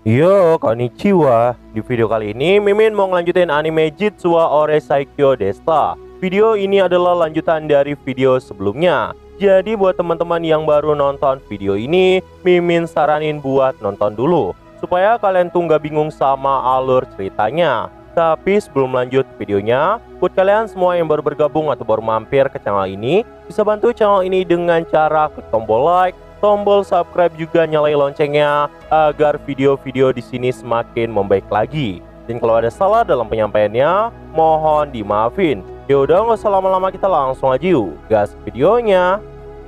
Yo, konnichiwa. Di video kali ini, Mimin mau ngelanjutin anime Jitsu wa Ore Saikyo Desta. Video ini adalah lanjutan dari video sebelumnya. Jadi buat teman-teman yang baru nonton video ini, Mimin saranin buat nonton dulu, supaya kalian tuh nggak bingung sama alur ceritanya. Tapi sebelum lanjut videonya, buat kalian semua yang baru bergabung atau baru mampir ke channel ini, bisa bantu channel ini dengan cara klik tombol like, tombol subscribe, juga nyalain loncengnya agar video-video di sini semakin membaik lagi. Dan kalau ada salah dalam penyampaiannya, mohon dimaafin. Yaudah, nggak usah lama-lama, kita langsung aja yuk gas videonya.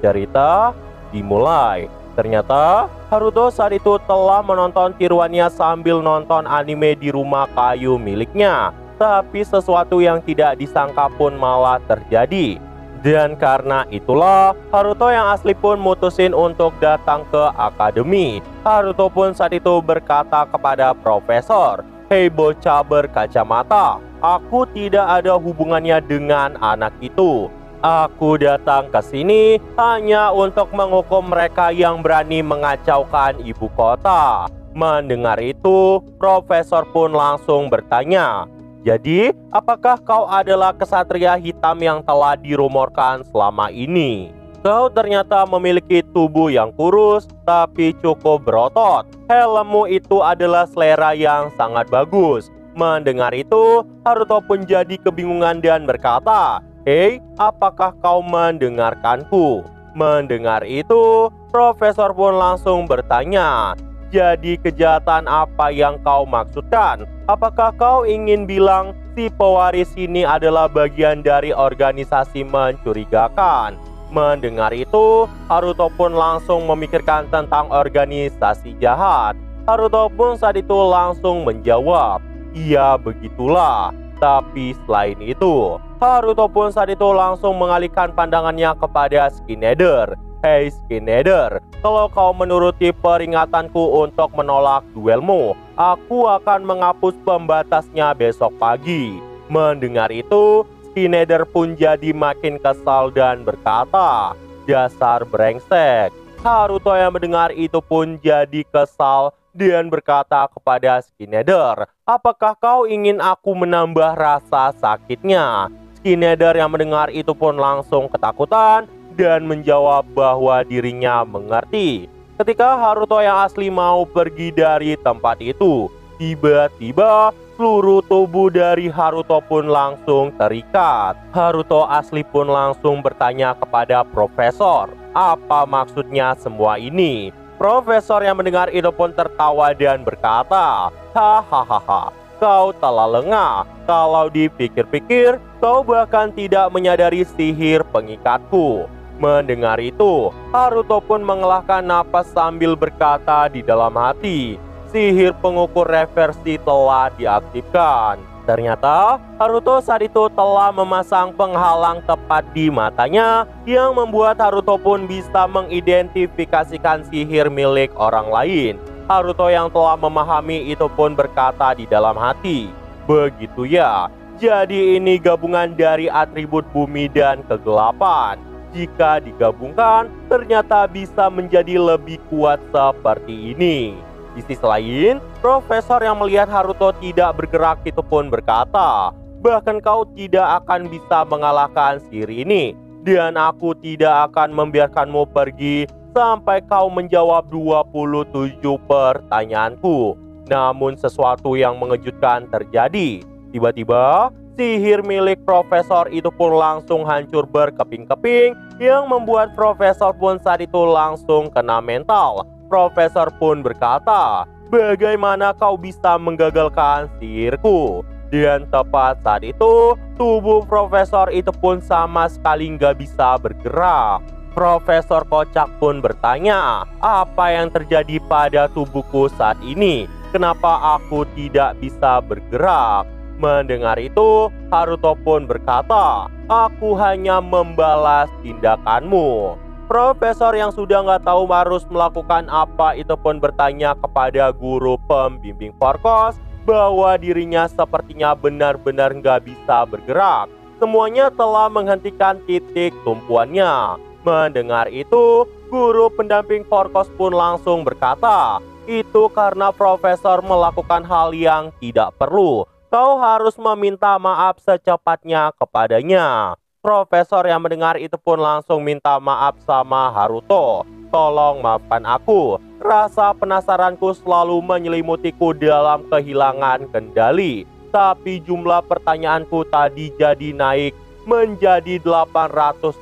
Cerita dimulai. Ternyata Haruto saat itu telah menonton tiruannya sambil nonton anime di rumah kayu miliknya. Tapi sesuatu yang tidak disangka pun malah terjadi. Dan karena itulah Haruto yang asli pun mutusin untuk datang ke akademi. Haruto pun saat itu berkata kepada profesor, "Hei bocah berkacamata, aku tidak ada hubungannya dengan anak itu. Aku datang ke sini hanya untuk menghukum mereka yang berani mengacaukan ibu kota." Mendengar itu, profesor pun langsung bertanya, "Jadi, apakah kau adalah kesatria hitam yang telah dirumorkan selama ini? Kau ternyata memiliki tubuh yang kurus, tapi cukup berotot. Helmmu itu adalah selera yang sangat bagus." Mendengar itu, Haruto pun jadi kebingungan dan berkata, "Hei, apakah kau mendengarkanku?" Mendengar itu, profesor pun langsung bertanya, "Jadi kejahatan apa yang kau maksudkan? Apakah kau ingin bilang si pewaris ini adalah bagian dari organisasi mencurigakan?" Mendengar itu, Haruto pun langsung memikirkan tentang organisasi jahat. Haruto pun saat itu langsung menjawab, "Iya, begitulah." Tapi selain itu, Haruto pun saat itu langsung mengalihkan pandangannya kepada Skinner. "Hei Skinner, kalau kau menuruti peringatanku untuk menolak duelmu, aku akan menghapus pembatasnya besok pagi." Mendengar itu, Skinner pun jadi makin kesal dan berkata, "Dasar brengsek." Haruto yang mendengar itu pun jadi kesal dan berkata kepada Skinner, "Apakah kau ingin aku menambah rasa sakitnya?" Skinner yang mendengar itu pun langsung ketakutan dan menjawab bahwa dirinya mengerti. Ketika Haruto yang asli mau pergi dari tempat itu, tiba-tiba seluruh tubuh dari Haruto pun langsung terikat. Haruto asli pun langsung bertanya kepada profesor, "Apa maksudnya semua ini?" Profesor yang mendengar itu pun tertawa dan berkata, "Hahaha, kau telah lengah. Kalau dipikir-pikir, kau bahkan tidak menyadari sihir pengikatku." Mendengar itu, Haruto pun mengelahkan napas sambil berkata di dalam hati, "Sihir pengukur reversi telah diaktifkan." Ternyata Haruto saat itu telah memasang penghalang tepat di matanya yang membuat Haruto pun bisa mengidentifikasikan sihir milik orang lain. Haruto yang telah memahami itu pun berkata di dalam hati, "Begitu ya, jadi ini gabungan dari atribut bumi dan kegelapan. Jika digabungkan, ternyata bisa menjadi lebih kuat seperti ini." Di sisi lain, profesor yang melihat Haruto tidak bergerak itu pun berkata, "Bahkan kau tidak akan bisa mengalahkan sihir ini, dan aku tidak akan membiarkanmu pergi sampai kau menjawab 27 pertanyaanku." Namun sesuatu yang mengejutkan terjadi. Tiba-tiba, sihir milik profesor itu pun langsung hancur berkeping-keping yang membuat profesor pun saat itu langsung kena mental. Profesor pun berkata, "Bagaimana kau bisa menggagalkan sihirku?" Dan tepat saat itu, tubuh profesor itu pun sama sekali nggak bisa bergerak. Profesor kocak pun bertanya, "Apa yang terjadi pada tubuhku saat ini? Kenapa aku tidak bisa bergerak?" Mendengar itu, Haruto pun berkata, "Aku hanya membalas tindakanmu." Profesor yang sudah nggak tahu harus melakukan apa itu pun bertanya kepada guru pembimbing Forkos bahwa dirinya sepertinya benar-benar nggak bisa bergerak. Semuanya telah menghentikan titik tumpuannya. Mendengar itu, guru pendamping Forkos pun langsung berkata, Itu karena profesor melakukan hal yang tidak perlu. Kau harus meminta maaf secepatnya kepadanya. Profesor yang mendengar itu pun langsung minta maaf sama Haruto. Tolong maafkan aku. Rasa penasaranku selalu menyelimutiku dalam kehilangan kendali. Tapi jumlah pertanyaanku tadi jadi naik menjadi 824.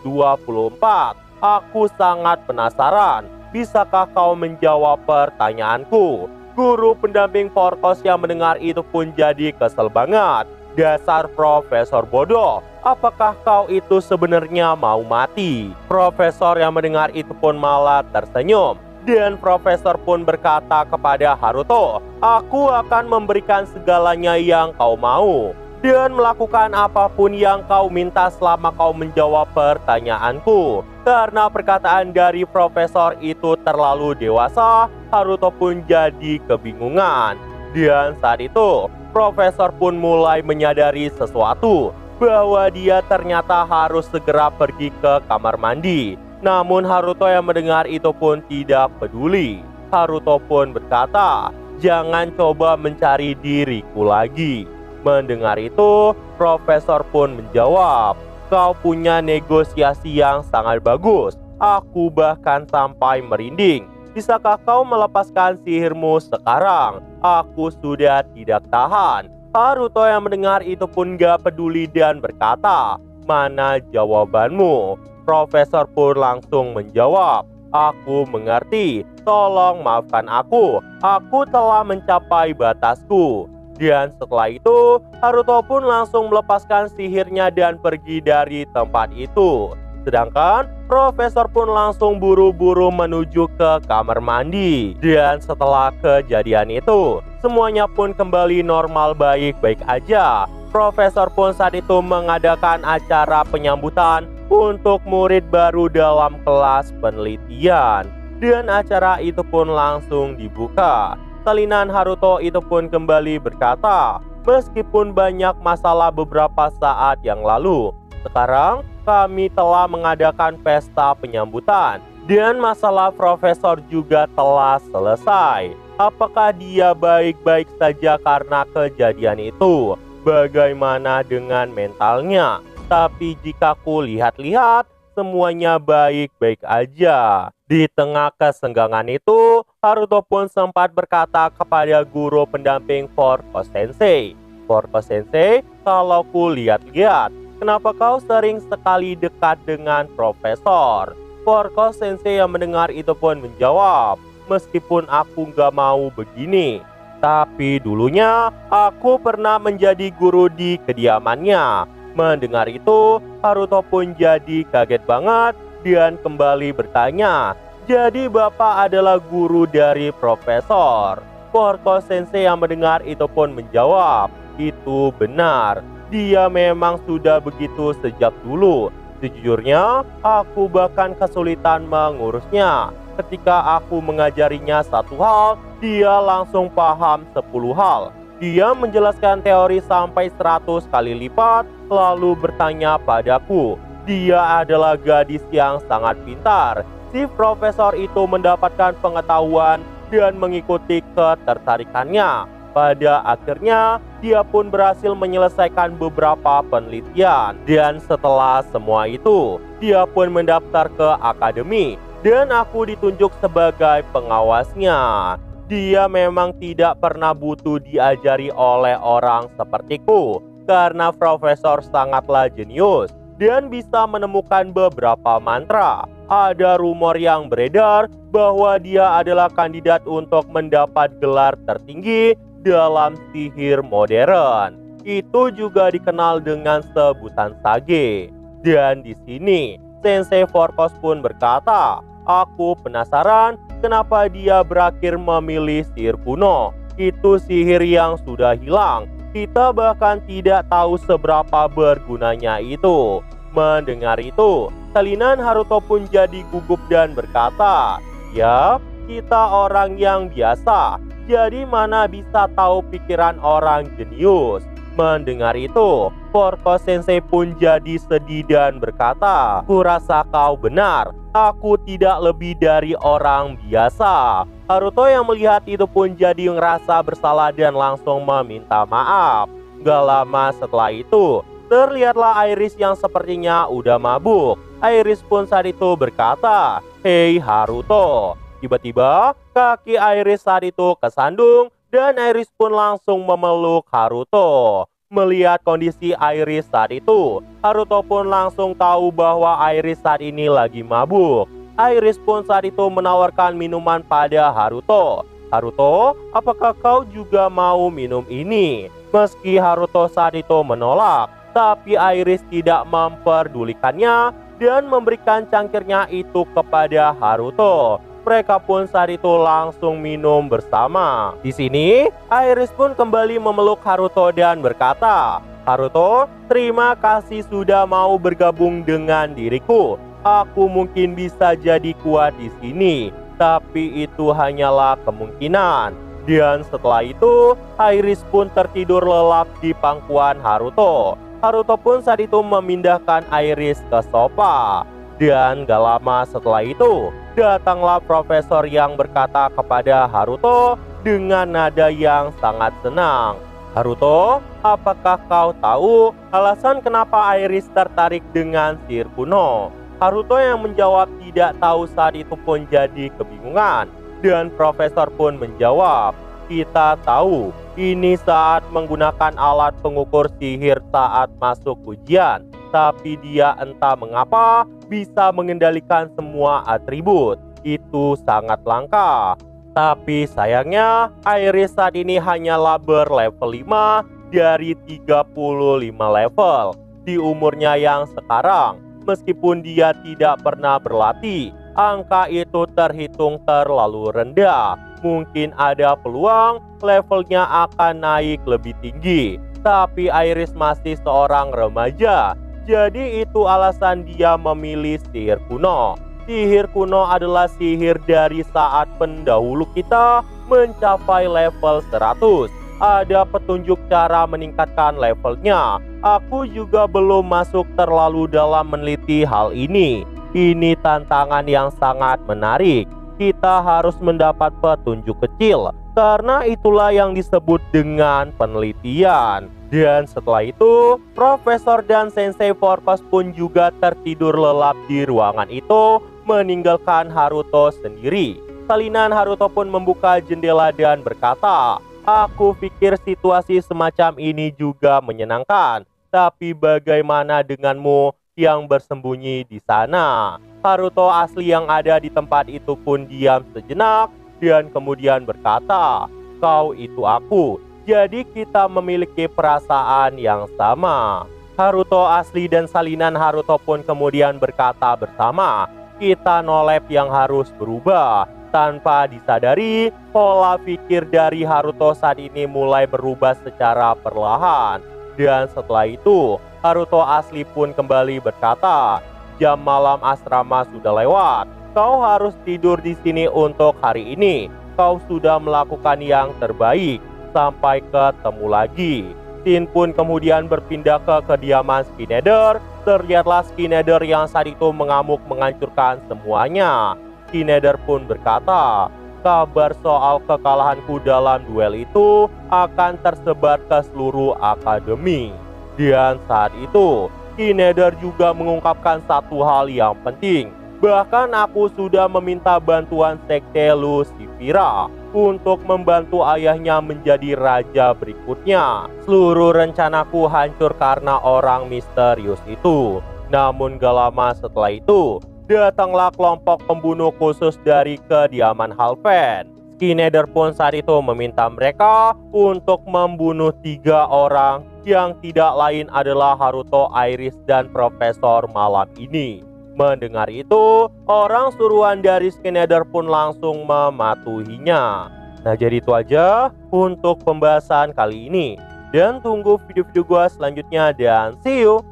Aku sangat penasaran. Bisakah kau menjawab pertanyaanku? Guru pendamping Porkos yang mendengar itu pun jadi kesel banget. Dasar profesor bodoh, apakah kau itu sebenarnya mau mati? Profesor yang mendengar itu pun malah tersenyum. Dan profesor pun berkata kepada Haruto, aku akan memberikan segalanya yang kau mau. Dan melakukan apapun yang kau minta selama kau menjawab pertanyaanku. Karena perkataan dari profesor itu terlalu dewasa, Haruto pun jadi kebingungan. Dan saat itu, profesor pun mulai menyadari sesuatu, bahwa dia ternyata harus segera pergi ke kamar mandi. Namun Haruto yang mendengar itu pun tidak peduli. Haruto pun berkata, jangan coba mencari diriku lagi. Mendengar itu, profesor pun menjawab, kau punya negosiasi yang sangat bagus. Aku bahkan sampai merinding. Bisakah kau melepaskan sihirmu sekarang? Aku sudah tidak tahan. Haruto yang mendengar itu pun gak peduli dan berkata, mana jawabanmu? Profesor pun langsung menjawab, aku mengerti. Tolong maafkan aku. Aku telah mencapai batasku. Dan setelah itu, Haruto pun langsung melepaskan sihirnya dan pergi dari tempat itu. Sedangkan profesor pun langsung buru-buru menuju ke kamar mandi. Dan setelah kejadian itu, semuanya pun kembali normal baik-baik aja. Profesor pun saat itu mengadakan acara penyambutan untuk murid baru dalam kelas penelitian. Dan acara itu pun langsung dibuka. Salinan Haruto itu pun kembali berkata, meskipun banyak masalah beberapa saat yang lalu, sekarang kami telah mengadakan pesta penyambutan dan masalah profesor juga telah selesai. Apakah dia baik-baik saja karena kejadian itu? Bagaimana dengan mentalnya? Tapi jika ku lihat-lihat, semuanya baik-baik aja. Di tengah kesenggangan itu, Haruto pun sempat berkata kepada guru pendamping Porco Sensei, Porco Sensei, kalau ku lihat-lihat, kenapa kau sering sekali dekat dengan profesor? Porco Sensei yang mendengar itu pun menjawab, meskipun aku gak mau begini, tapi dulunya aku pernah menjadi guru di kediamannya. Mendengar itu, Haruto pun jadi kaget banget dan kembali bertanya, jadi bapak adalah guru dari profesor? Porco Sensei yang mendengar itu pun menjawab, itu benar. Dia memang sudah begitu sejak dulu. Sejujurnya, aku bahkan kesulitan mengurusnya. Ketika aku mengajarinya satu hal, dia langsung paham 10 hal. Dia menjelaskan teori sampai 100 kali lipat, lalu bertanya padaku. Dia adalah gadis yang sangat pintar. Si profesor itu mendapatkan pengetahuan dan mengikuti ketertarikannya. Pada akhirnya, dia pun berhasil menyelesaikan beberapa penelitian. Dan setelah semua itu, dia pun mendaftar ke akademi. Dan aku ditunjuk sebagai pengawasnya. Dia memang tidak pernah butuh diajari oleh orang sepertiku. Karena profesor sangatlah jenius dan bisa menemukan beberapa mantra. Ada rumor yang beredar bahwa dia adalah kandidat untuk mendapat gelar tertinggi dalam sihir modern. Itu juga dikenal dengan sebutan Sage. Dan di sini, Sensei Porkos pun berkata, aku penasaran kenapa dia berakhir memilih sihir kuno. Itu sihir yang sudah hilang. Kita bahkan tidak tahu seberapa bergunanya itu. Mendengar itu, salinan Haruto pun jadi gugup dan berkata, ya, kita orang yang biasa, jadi mana bisa tahu pikiran orang jenius. Mendengar itu, Porco Sensei pun jadi sedih dan berkata, kurasa kau benar, aku tidak lebih dari orang biasa. Haruto yang melihat itu pun jadi ngerasa bersalah dan langsung meminta maaf. Gak lama setelah itu, terlihatlah Iris yang sepertinya udah mabuk. Iris pun saat itu berkata, "Hei Haruto." Tiba-tiba kaki Iris saat itu kesandung dan Iris pun langsung memeluk Haruto. Melihat kondisi Iris saat itu, Haruto pun langsung tahu bahwa Iris saat ini lagi mabuk. Iris pun saat itu menawarkan minuman pada Haruto. "Haruto, apakah kau juga mau minum ini?" Meski Haruto saat itu menolak, tapi Iris tidak memperdulikannya dan memberikan cangkirnya itu kepada Haruto. Mereka pun saat itu langsung minum bersama. Di sini, Iris pun kembali memeluk Haruto dan berkata, "Haruto, terima kasih sudah mau bergabung dengan diriku. Aku mungkin bisa jadi kuat di sini, tapi itu hanyalah kemungkinan." Dan setelah itu, Iris pun tertidur lelap di pangkuan Haruto. Haruto pun saat itu memindahkan Iris ke sofa. Dan gak lama setelah itu, datanglah profesor yang berkata kepada Haruto dengan nada yang sangat senang, "Haruto, apakah kau tahu alasan kenapa Iris tertarik dengan sihir kuno?" Haruto yang menjawab tidak tahu saat itu pun jadi kebingungan. Dan profesor pun menjawab, "Kita tahu ini saat menggunakan alat pengukur sihir saat masuk ujian. Tapi dia entah mengapa bisa mengendalikan semua atribut. Itu sangat langka. Tapi sayangnya Iris saat ini hanyalah berlevel 5 dari 35 level di umurnya yang sekarang. Meskipun dia tidak pernah berlatih, angka itu terhitung terlalu rendah. Mungkin ada peluang levelnya akan naik lebih tinggi. Tapi Iris masih seorang remaja. Jadi itu alasan dia memilih sihir kuno. Sihir kuno adalah sihir dari saat pendahulu kita mencapai level 100. Ada petunjuk cara meningkatkan levelnya. Aku juga belum masuk terlalu dalam meneliti hal ini. Ini tantangan yang sangat menarik. Kita harus mendapat petunjuk kecil, karena itulah yang disebut dengan penelitian. Dan setelah itu, Profesor dan Sensei Forpas pun juga tertidur lelap di ruangan itu, meninggalkan Haruto sendiri. Salinan Haruto pun membuka jendela dan berkata, "Aku pikir situasi semacam ini juga menyenangkan. Tapi bagaimana denganmu yang bersembunyi di sana?" Haruto asli yang ada di tempat itu pun diam sejenak dan kemudian berkata, "Kau itu aku. Jadi kita memiliki perasaan yang sama." Haruto asli dan salinan Haruto pun kemudian berkata bersama, "Kita nolep yang harus berubah." Tanpa disadari, pola pikir dari Haruto saat ini mulai berubah secara perlahan. Dan setelah itu, Haruto asli pun kembali berkata, "Jam malam asrama sudah lewat. Kau harus tidur di sini untuk hari ini. Kau sudah melakukan yang terbaik. Sampai ketemu lagi." Shin pun kemudian berpindah ke kediaman Skineder. Terlihatlah Skineder yang saat itu mengamuk menghancurkan semuanya. Skineder pun berkata, "Kabar soal kekalahanku dalam duel itu akan tersebar ke seluruh akademi." Dan saat itu, Skineder juga mengungkapkan satu hal yang penting. "Bahkan aku sudah meminta bantuan Sekte Lucifera untuk membantu ayahnya menjadi raja berikutnya. Seluruh rencanaku hancur karena orang misterius itu." Namun gak lama setelah itu, datanglah kelompok pembunuh khusus dari kediaman Halfen. Skineder pun saat itu meminta mereka untuk membunuh 3 orang yang tidak lain adalah Haruto, Iris, dan Profesor malam ini. Mendengar itu, orang suruhan dari Skineder pun langsung mematuhinya. Nah, jadi itu aja untuk pembahasan kali ini. Dan tunggu video-video gua selanjutnya dan see you!